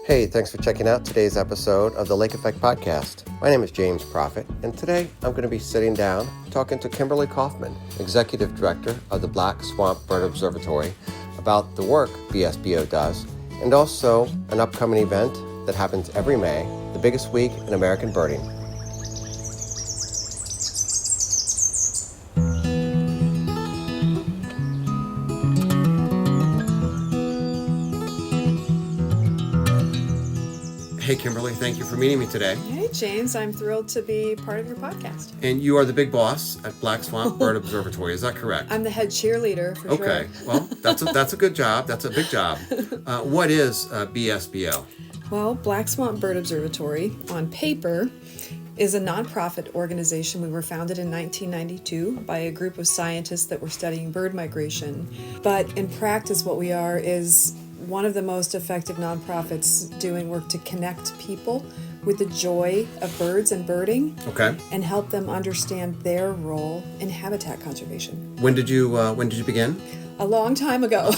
Hey, thanks for checking out today's episode of the Lake Effect Podcast. My name is James Prophet, and today I'm going to be sitting down talking to Kimberly Kaufman, Executive Director of the Black Swamp Bird Observatory, about the work BSBO does, and also an upcoming event that happens every May, the biggest week in American birding. Hey, Kimberly, thank you for meeting me today. Hey, James, I'm thrilled to be part of your podcast. And you are the big boss at Black Swamp Bird Observatory, is that correct? I'm the head cheerleader, for sure. Okay, well, that's a good job. That's a big job. What is BSBO? Well, Black Swamp Bird Observatory, on paper, is a nonprofit organization. We were founded in 1992 by a group of scientists that were studying bird migration. But in practice, what we are is one of the most effective nonprofits doing work to connect people with the joy of birds and birding, Okay. and help them understand their role in habitat conservation. When did you begin? A long time ago.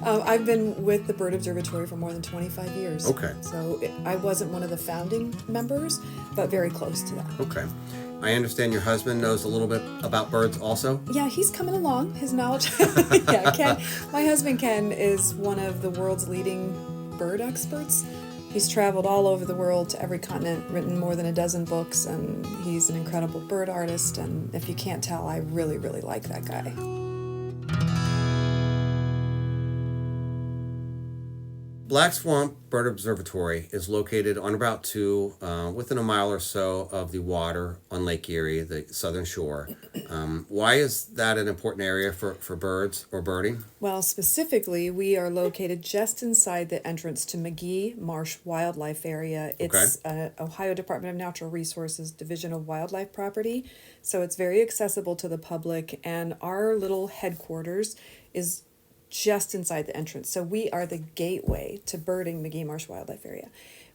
I've been with the Bird Observatory for more than 25 years. Okay. So I wasn't one of the founding members, but very close to that. Okay. I understand your husband knows a little bit about birds also? Yeah, he's coming along. His knowledge. Yeah, Ken. My husband Ken is one of the world's leading bird experts. He's traveled all over the world to every continent, written more than a dozen books, and he's an incredible bird artist. And if you can't tell, I really, really like that guy. Black Swamp Bird Observatory is located on Route 2, within a mile or so of the water on Lake Erie, the southern shore. Why is that an important area for birds or birding? Well, specifically, we are located just inside the entrance to McGee Marsh Wildlife Area. It's Ohio Department of Natural Resources Division of Wildlife Property, so it's very accessible to the public, and our little headquarters is just inside the entrance. So we are the gateway to birding McGee Marsh Wildlife Area.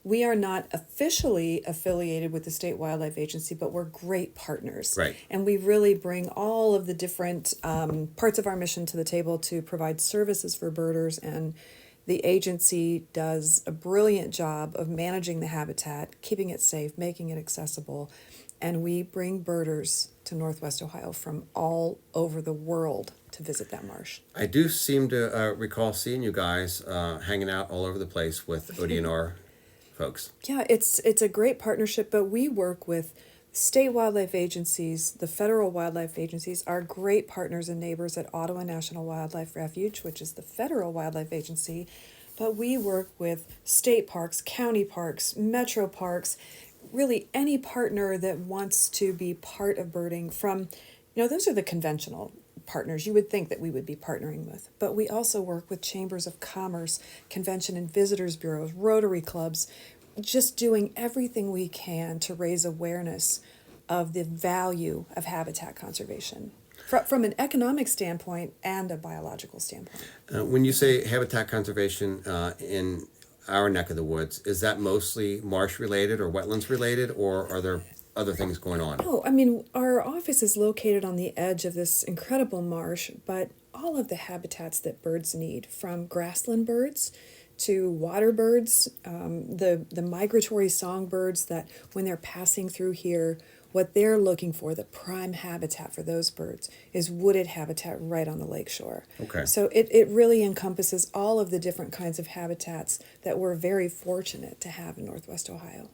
We are not officially affiliated with the State Wildlife Agency, but we're great partners. Right. And we really bring all of the different parts of our mission to the table to provide services for birders, and the agency does a brilliant job of managing the habitat, keeping it safe, making it accessible, and we bring birders to Northwest Ohio from all over the world to visit that marsh. I do seem to recall seeing you guys hanging out all over the place with ODNR folks. Yeah, it's a great partnership, but we work with state wildlife agencies, the federal wildlife agencies, our great partners and neighbors at Ottawa National Wildlife Refuge, which is the federal wildlife agency, but we work with state parks, county parks, metro parks, really any partner that wants to be part of birding from, those are the conventional partners you would think that we would be partnering with. But we also work with chambers of commerce, convention and visitors bureaus, Rotary clubs, just doing everything we can to raise awareness of the value of habitat conservation from an economic standpoint and a biological standpoint. When you say habitat conservation in our neck of the woods, is that mostly marsh related or wetlands related, or are there other things going on? Oh, our office is located on the edge of this incredible marsh, but all of the habitats that birds need, from grassland birds to water birds, the migratory songbirds that when they're passing through here, what they're looking for, the prime habitat for those birds, is wooded habitat right on the lakeshore. Okay. So it really encompasses all of the different kinds of habitats that we're very fortunate to have in Northwest Ohio.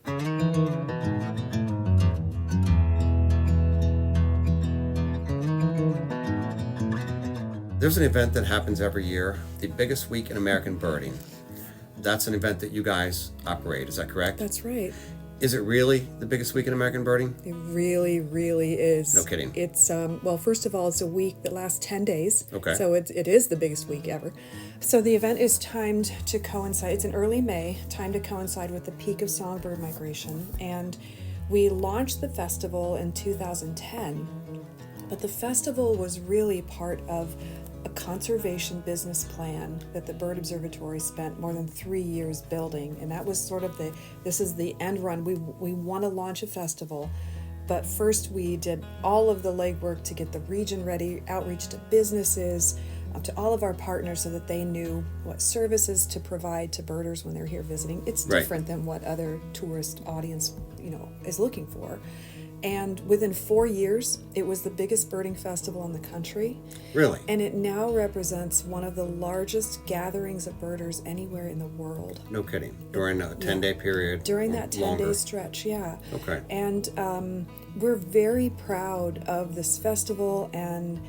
There's an event that happens every year, the biggest week in American birding. That's an event that you guys operate, is that correct? That's right. Is it really the biggest week in American birding? It really, really is. No kidding. It's, well, first of all, it's a week that lasts 10 days. Okay. So it is the biggest week ever. So the event is timed to coincide, it's in early May, timed to coincide with the peak of songbird migration. And we launched the festival in 2010, but the festival was really part of a conservation business plan that the Bird Observatory spent more than 3 years building, and that was sort of this is the end run. We want to launch a festival, but first we did all of the legwork to get the region ready, outreach to businesses, to all of our partners so that they knew what services to provide to birders when they're here visiting. It's Right. different than what other tourist audience, is looking for. And within 4 years, it was the biggest birding festival in the country. Really? And it now represents one of the largest gatherings of birders anywhere in the world. No kidding. During a 10-day period? During or that 10-day longer? stretch, yeah. Okay. And we're very proud of this festival and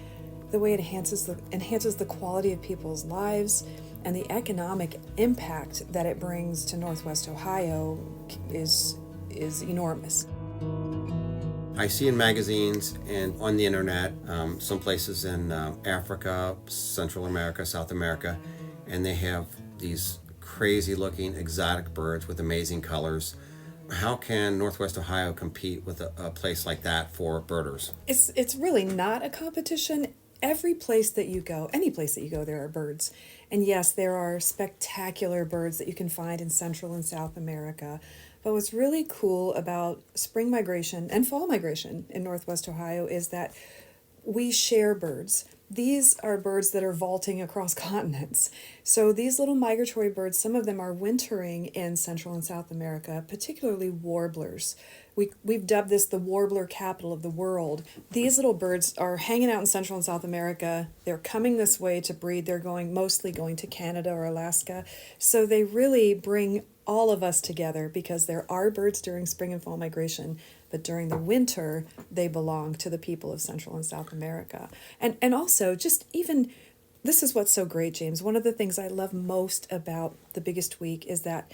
the way it enhances the quality of people's lives, and the economic impact that it brings to Northwest Ohio is enormous. I see in magazines and on the internet, some places in Africa, Central America, South America, and they have these crazy looking exotic birds with amazing colors. How can Northwest Ohio compete with a place like that for birders? It's really not a competition. Every place that you go, any place that you go, there are birds. And yes, there are spectacular birds that you can find in Central and South America. But what's really cool about spring migration and fall migration in Northwest Ohio is that we share birds. These are birds that are vaulting across continents. So these little migratory birds, some of them are wintering in Central and South America, particularly warblers. We've dubbed this the warbler capital of the world. These little birds are hanging out in Central and South America. They're coming this way to breed. They're mostly going to Canada or Alaska. So they really bring all of us together because there are birds during spring and fall migration, but during the winter, they belong to the people of Central and South America. And also, just even, this is what's so great, James. One of the things I love most about the Biggest Week is that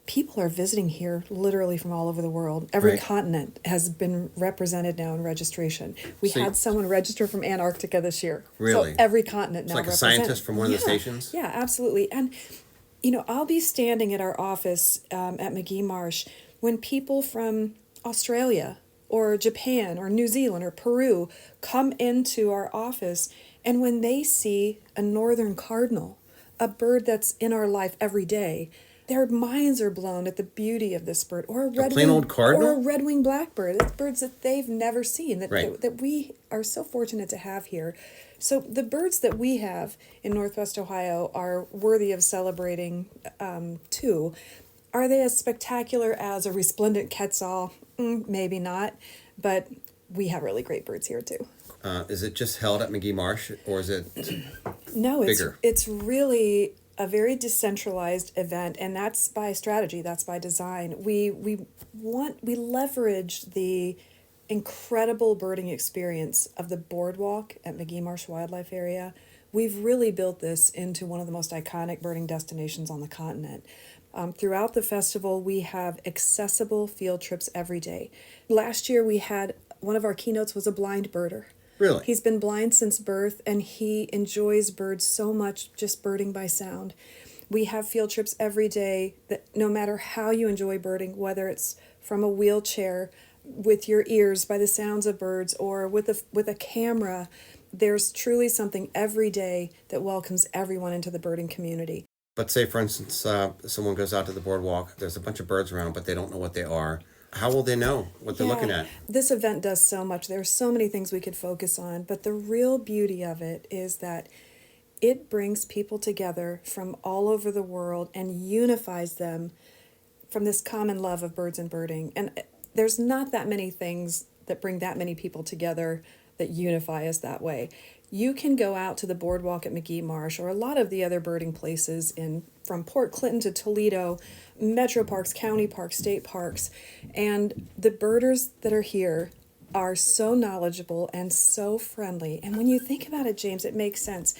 people are visiting here literally from all over the world. Every Right. continent has been represented now in registration. We had someone register from Antarctica this year. Really? So every continent now It's like a represented. scientist from one of the stations? Yeah, absolutely. And, I'll be standing at our office at McGee Marsh when people from Australia or Japan or New Zealand or Peru come into our office, and when they see a northern cardinal, a bird that's in our life every day, their minds are blown at the beauty of this bird, or a plain old cardinal? or a red-winged blackbird. It's birds that they've never seen Right. that we are so fortunate to have here. So the birds that we have in Northwest Ohio are worthy of celebrating too. Are they as spectacular as a resplendent quetzal? Maybe not, but we have really great birds here too. Is it just held at McGee Marsh, or is it No, bigger? It's really a very decentralized event, and that's by strategy, that's by design. We leverage the incredible birding experience of the boardwalk at McGee Marsh Wildlife Area. We've really built this into one of the most iconic birding destinations on the continent. Throughout the festival, we have accessible field trips every day. Last year, we had one of our keynotes was a blind birder. Really? He's been blind since birth, and he enjoys birds so much, just birding by sound. We have field trips every day that no matter how you enjoy birding, whether it's from a wheelchair, with your ears by the sounds of birds, or with a camera, there's truly something every day that welcomes everyone into the birding community. But say, for instance, someone goes out to the boardwalk, there's a bunch of birds around, but they don't know what they are. How will they know what they're looking at? This event does so much. There are so many things we could focus on, but the real beauty of it is that it brings people together from all over the world and unifies them from this common love of birds and birding. And there's not that many things that bring that many people together that unify us that way. You can go out to the boardwalk at McGee Marsh or a lot of the other birding places from Port Clinton to Toledo, metro parks, county parks, state parks, and the birders that are here are so knowledgeable and so friendly. And when you think about it, James, it makes sense.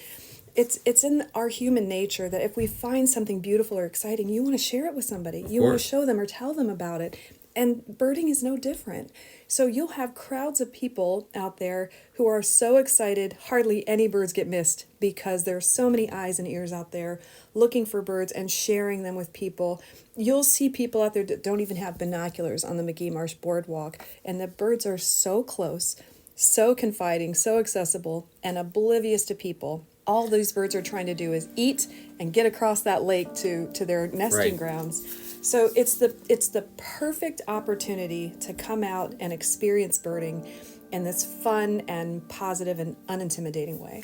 It's in our human nature that if we find something beautiful or exciting, you want to share it with somebody. You want to show them or tell them about it. And birding is no different. So you'll have crowds of people out there who are so excited, hardly any birds get missed because there are so many eyes and ears out there looking for birds and sharing them with people. You'll see people out there that don't even have binoculars on the McGee Marsh boardwalk, and the birds are so close, so confiding, so accessible, and oblivious to people. All these birds are trying to do is eat and get across that lake to their nesting grounds. So it's the perfect opportunity to come out and experience birding in this fun and positive and unintimidating way.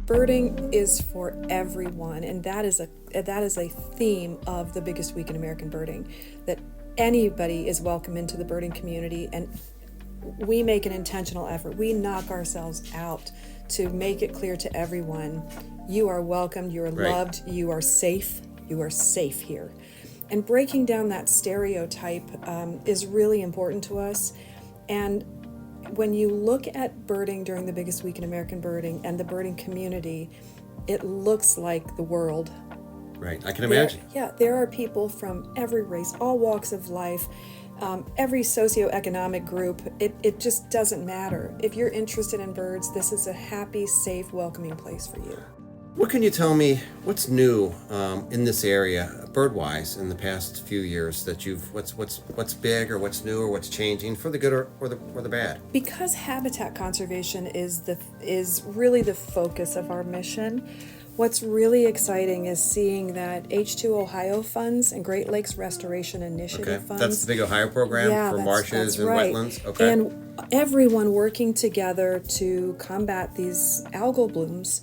Birding is for everyone, and that is a theme of the biggest week in American birding, that anybody is welcome into the birding community, and we make an intentional effort. We knock ourselves out to make it clear to everyone, you are welcomed, you are loved, you are safe here. And breaking down that stereotype is really important to us. And when you look at birding during the biggest week in American birding and the birding community, it looks like the world. Right, I can imagine. There are people from every race, all walks of life, every socioeconomic group. It just doesn't matter. If you're interested in birds, this is a happy, safe, welcoming place for you. What can you tell me, what's new in this area, bird-wise, in the past few years that what's big or what's new or what's changing for the good or the bad? Because habitat conservation is really the focus of our mission, what's really exciting is seeing that H2 Ohio funds and Great Lakes Restoration Initiative funds. That's the big Ohio program for marshes and wetlands. Okay. And everyone working together to combat these algal blooms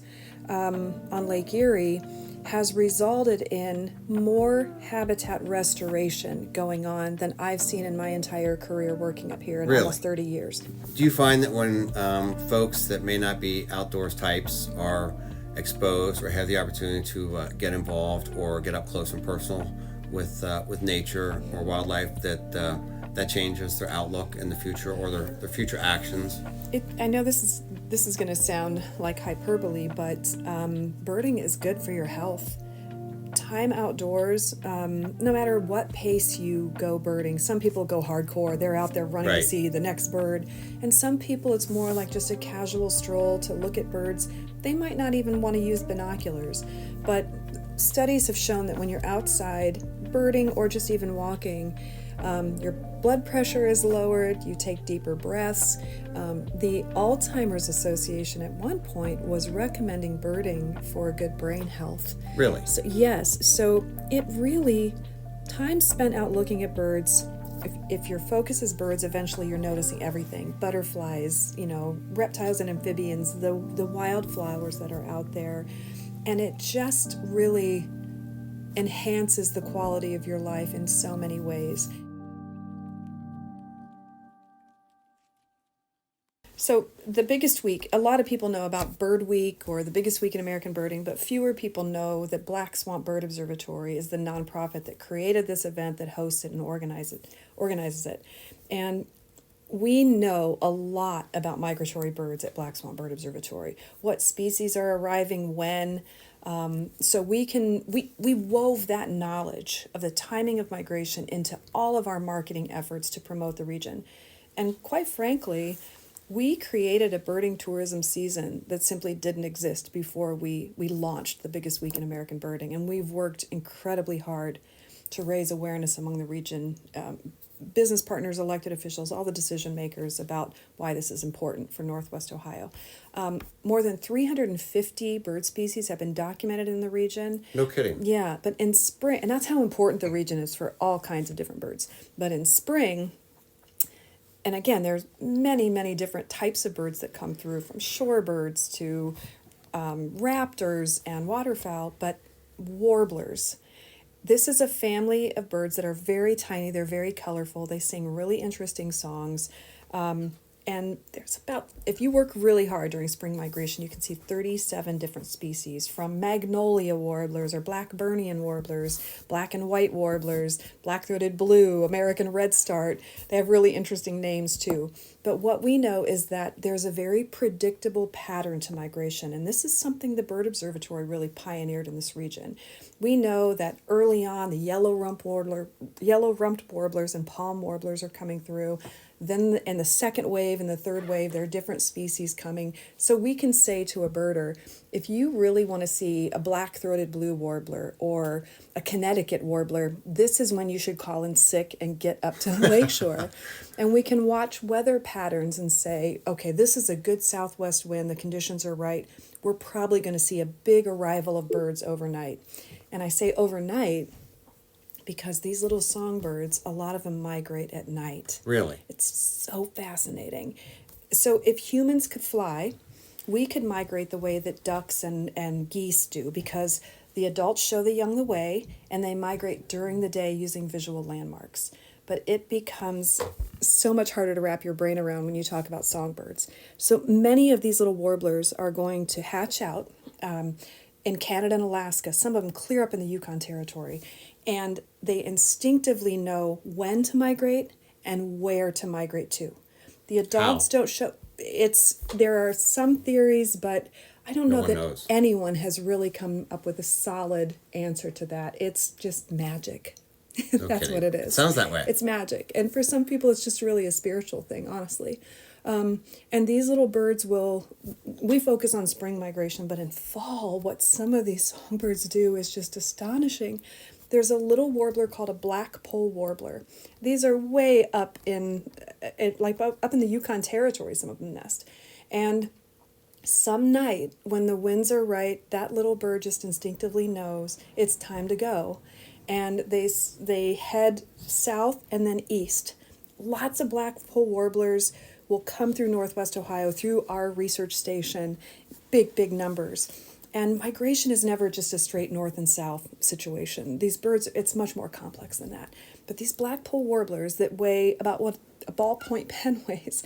on Lake Erie has resulted in more habitat restoration going on than I've seen in my entire career working up here in almost 30 years. Do you find that when folks that may not be outdoors types are exposed or have the opportunity to get involved or get up close and personal with nature or wildlife, that changes their outlook in the future or their future actions? I know this is going to sound like hyperbole, but birding is good for your health. Time outdoors, no matter what pace you go birding. Some people go hardcore. They're out there running to see the next bird. And some people, it's more like just a casual stroll to look at birds. They might not even want to use binoculars. But studies have shown that when you're outside birding or just even walking, your blood pressure is lowered, you take deeper breaths. The Alzheimer's Association at one point was recommending birding for good brain health. Really? So, yes. So it really, time spent out looking at birds, if your focus is birds, eventually you're noticing everything. Butterflies, reptiles and amphibians, the wildflowers that are out there. And it just really enhances the quality of your life in so many ways. So the biggest week, a lot of people know about Bird Week or the biggest week in American birding, but fewer people know that Black Swamp Bird Observatory is the nonprofit that created this event, that hosts it and organizes it. And we know a lot about migratory birds at Black Swamp Bird Observatory, what species are arriving when. So we wove that knowledge of the timing of migration into all of our marketing efforts to promote the region. And quite frankly, we created a birding tourism season that simply didn't exist before we launched the biggest week in American birding. And we've worked incredibly hard to raise awareness among the region, business partners, elected officials, all the decision makers about why this is important for Northwest Ohio. More than 350 bird species have been documented in the region. No kidding. Yeah, but in spring, and that's how important the region is for all kinds of different birds. But in spring, and again, there's many, many different types of birds that come through, from shorebirds to raptors and waterfowl, but warblers. This is a family of birds that are very tiny. They're very colorful. They sing really interesting songs. And there's if you work really hard during spring migration, you can see 37 different species, from magnolia warblers or Blackburnian warblers, black and white warblers, black-throated blue, American redstart. They have really interesting names too. But what we know is that there's a very predictable pattern to migration, and this is something the Bird Observatory really pioneered in this region. We know that early on, the yellow-rumped warblers and palm warblers are coming through. Then in the second wave and the third wave, there are different species coming. So we can say to a birder, if you really want to see a black-throated blue warbler or a Connecticut warbler, this is when you should call in sick and get up to the lakeshore. And we can watch weather patterns and say, okay, this is a good southwest wind. The conditions are right. We're probably going to see a big arrival of birds overnight. And I say overnight because these little songbirds, a lot of them migrate at night. Really? It's so fascinating. So if humans could fly, we could migrate the way that ducks and geese do, because the adults show the young the way and they migrate during the day using visual landmarks. But it becomes so much harder to wrap your brain around when you talk about songbirds. So many of these little warblers are going to hatch out in Canada and Alaska. Some of them clear up in the Yukon Territory. And they instinctively know when to migrate and where to migrate to. The adults don't show. There are some theories, but I don't know that knows. anyone has really come up with a solid answer to that. It's just magic. That's what it is. It sounds that way. It's magic. And for some people, it's just really a spiritual thing, honestly. And these little birds we focus on spring migration, but in fall, what some of these songbirds do is just astonishing. There's a little warbler called a black pole warbler. These are way up up in the Yukon Territory, some of them nest. And some night, when the winds are right, that little bird just instinctively knows it's time to go. And they head south and then east. Lots of black pole warblers will come through Northwest Ohio, through our research station, big numbers. And migration is never just a straight north and south situation. These birds, it's much more complex than that. But these black pole warblers that weigh about what a ballpoint pen weighs,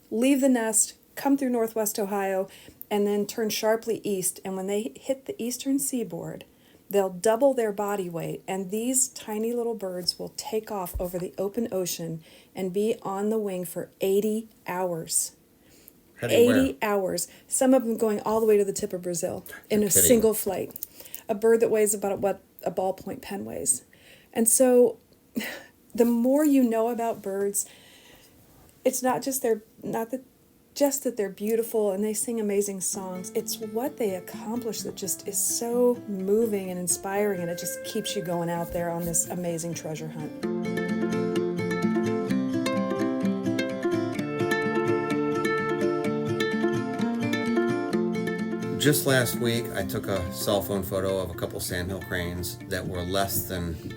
leave the nest, come through Northwest Ohio, and then turn sharply east. And when they hit the eastern seaboard, they'll double their body weight, and these tiny little birds will take off over the open ocean and be on the wing for 80 hours. 80 hours. Some of them going all the way to the tip of Brazil in a single flight. A bird that weighs about what a ballpoint pen weighs. And so the more you know about birds, it's not just that they're beautiful and they sing amazing songs. It's what they accomplish that just is so moving and inspiring, and it just keeps you going out there on this amazing treasure hunt. Just last week, I took a cell phone photo of a couple sandhill cranes that were less than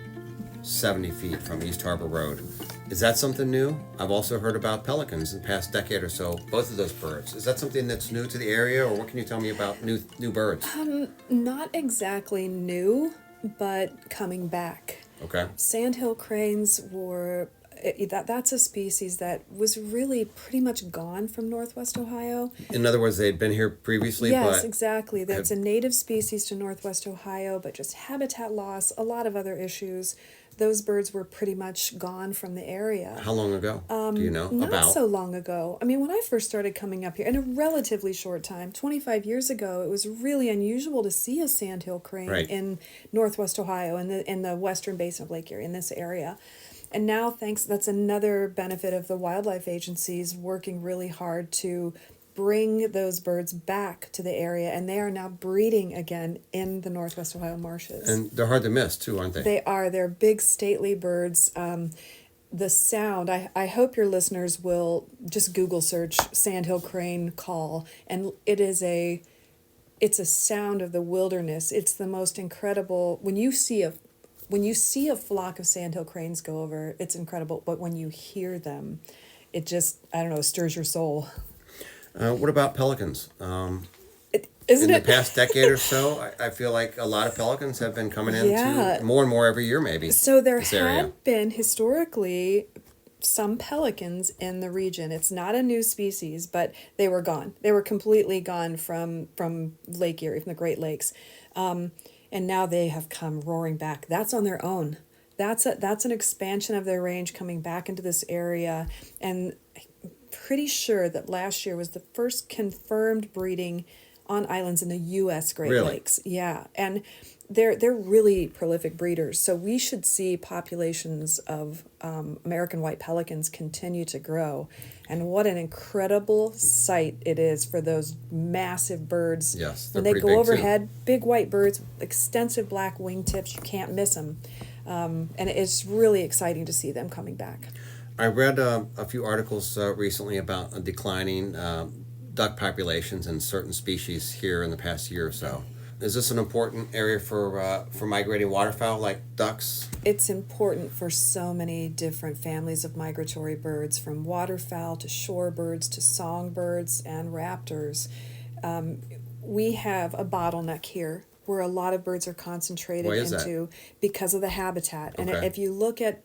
70 feet from East Harbor Road. Is that something new? I've also heard about pelicans in the past decade or so, both of those birds. Is that something that's new to the area, or what can you tell me about new birds? Not exactly new, but coming back. Okay. Sandhill cranes were... That's a species that was really pretty much gone from Northwest Ohio. In other words, they'd been here previously, yes, exactly. That's a native species to Northwest Ohio, but just habitat loss, a lot of other issues. Those birds were pretty much gone from the area. How long ago? Do you know? Not so long ago. I mean, when I first started coming up here, in a relatively short time, 25 years ago, it was really unusual to see a sandhill crane in Northwest Ohio, in the western basin of Lake Erie, in this area. And now, that's another benefit of the wildlife agencies working really hard to bring those birds back to the area, and they are now breeding again in the Northwest Ohio marshes. And they're hard to miss, too, aren't they? They are. They're big, stately birds. The sound, I hope your listeners will just Google search sandhill crane call, and it's a sound of the wilderness. It's the most incredible. When you see a flock of sandhill cranes go over, it's incredible. But when you hear them, it just, I don't know, stirs your soul. What about pelicans? In the past decade or so, I feel like a lot of pelicans have been coming into more and more every year, maybe. So there had been historically some pelicans in the region. It's not a new species, but they were gone. They were completely gone from Lake Erie, from the Great Lakes. And now they have come roaring back. That's on their own. That's an expansion of their range coming back into this area. And I'm pretty sure that last year was the first confirmed breeding on islands in the U.S. Great Lakes. Yeah, and they're really prolific breeders. So we should see populations of American white pelicans continue to grow. And what an incredible sight it is for those massive birds. Yes, when they go overhead, big white birds, extensive black wingtips, you can't miss them. And it's really exciting to see them coming back. I read a few articles recently about declining duck populations in certain species here in the past year or so. Is this an important area for migrating waterfowl like ducks? It's important for so many different families of migratory birds, from waterfowl to shorebirds to songbirds and raptors. We have a bottleneck here where a lot of birds are concentrated Why is into because of the habitat. And Okay. if you look at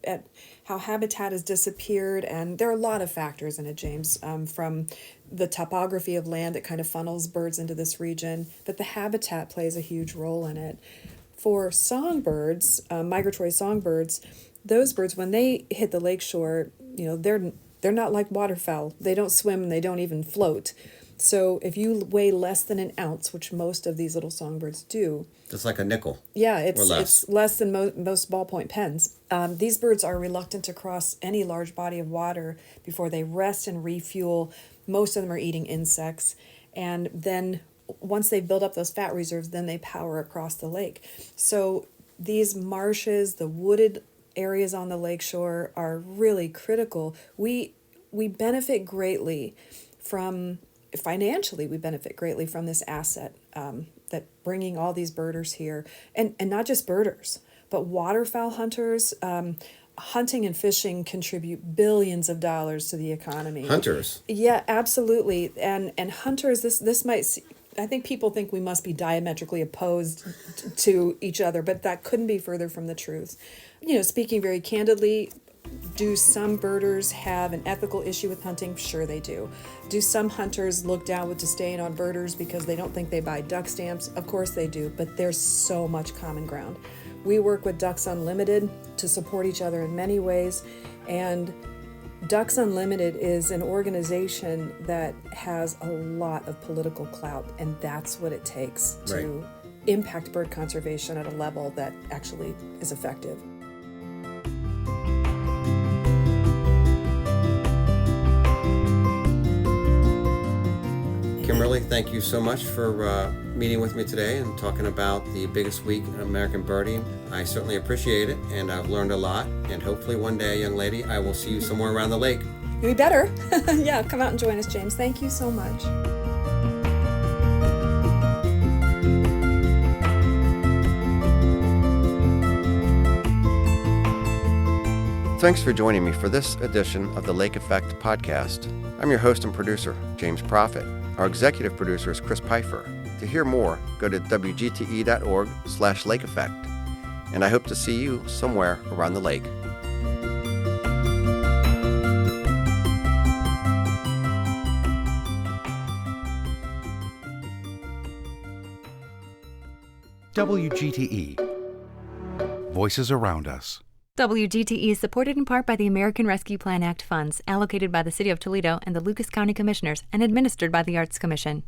how habitat has disappeared, and there are a lot of factors in it, James, from the topography of land that kind of funnels birds into this region, but the habitat plays a huge role in it. For songbirds, migratory songbirds, those birds, when they hit the lakeshore, they're not like waterfowl. They don't swim and they don't even float. So if you weigh less than an ounce, which most of these little songbirds do, Just like a nickel. yeah, Or less. it's less than most ballpoint pens. These birds are reluctant to cross any large body of water before they rest and refuel. Most of them are eating insects. And then once they build up those fat reserves, then they power across the lake. So these marshes, the wooded areas on the lakeshore are really critical. We benefit greatly financially, we benefit greatly from this asset, that bringing all these birders here, and not just birders, but waterfowl hunters. Hunting and fishing contribute billions of dollars to the economy. Hunters. Yeah, absolutely. And hunters, this might I think people think we must be diametrically opposed to each other, but that couldn't be further from the truth. Speaking very candidly, do some birders have an ethical issue with hunting? Sure they do. Do some hunters look down with disdain on birders because they don't think they buy duck stamps? Of course they do, but there's so much common ground. We work with Ducks Unlimited to support each other in many ways, and Ducks Unlimited is an organization that has a lot of political clout, and that's what it takes to impact bird conservation at a level that actually is effective. Kimberly, thank you so much for meeting with me today and talking about the biggest week in American birding. I certainly appreciate it, and I've learned a lot, and hopefully one day, young lady, I will see you somewhere around the lake. We better. Yeah, come out and join us, James. Thank you so much. Thanks for joining me for this edition of the Lake Effect podcast. I'm your host and producer, James Prophet. Our executive producer is Chris Pfeiffer. To hear more, go to wgte.org/lake effect. And I hope to see you somewhere around the lake. WGTE. Voices around us. WGTE is supported in part by the American Rescue Plan Act funds allocated by the City of Toledo and the Lucas County Commissioners and administered by the Arts Commission.